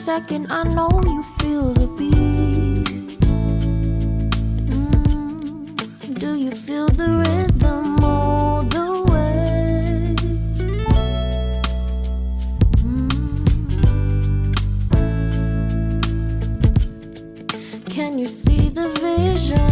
Second, I know you feel the beat. Do you feel the rhythm all the way? Can you see the vision?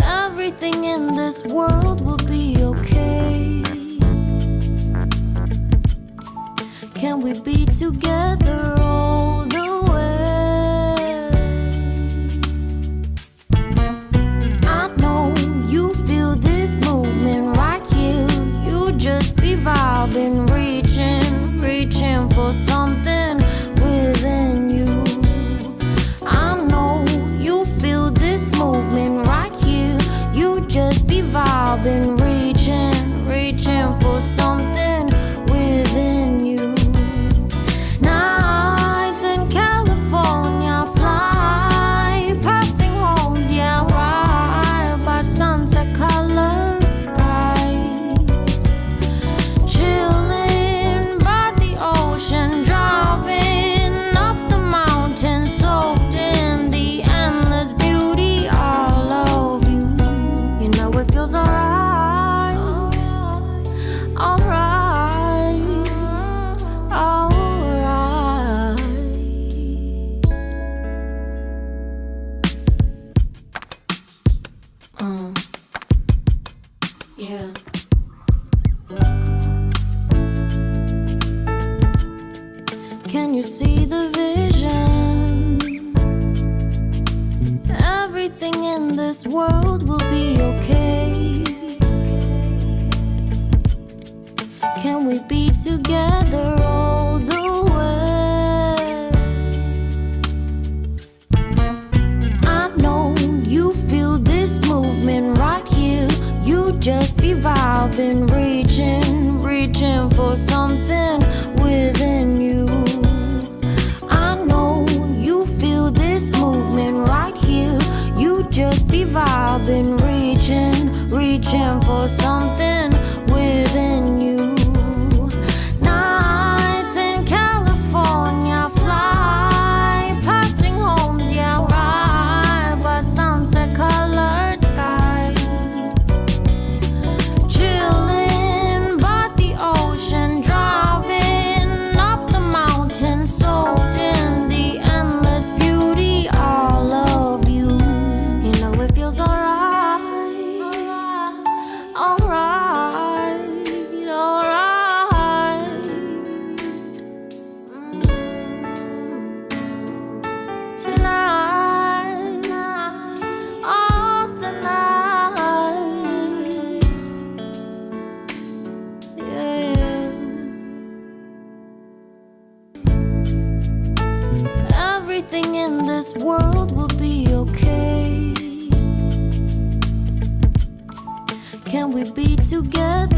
Everything in this world will be okay. Can we be together all the way? I know you feel this movement right here. You just be vibing, reaching for something within you. I know you feel this movement right here. You just be vibing, reaching for something within you. Nights in California, fly passing homes, yeah, right by sunset colored skies. Chilling by the ocean, driving up the mountain, soaked in the endless beauty all of you. You know it feels alright, alright, alright. Yeah. Can you see the vision? Everything in this world will be okay. Can we be together all the way? I know you feel this movement right here. You just be vibing, reaching for something within you. I know you feel this movement right here. You just be vibing, reaching for something within you. Nights in California, fly passing homes, yeah, right by sunset colored skies. Chilling world will be okay. Can we be together?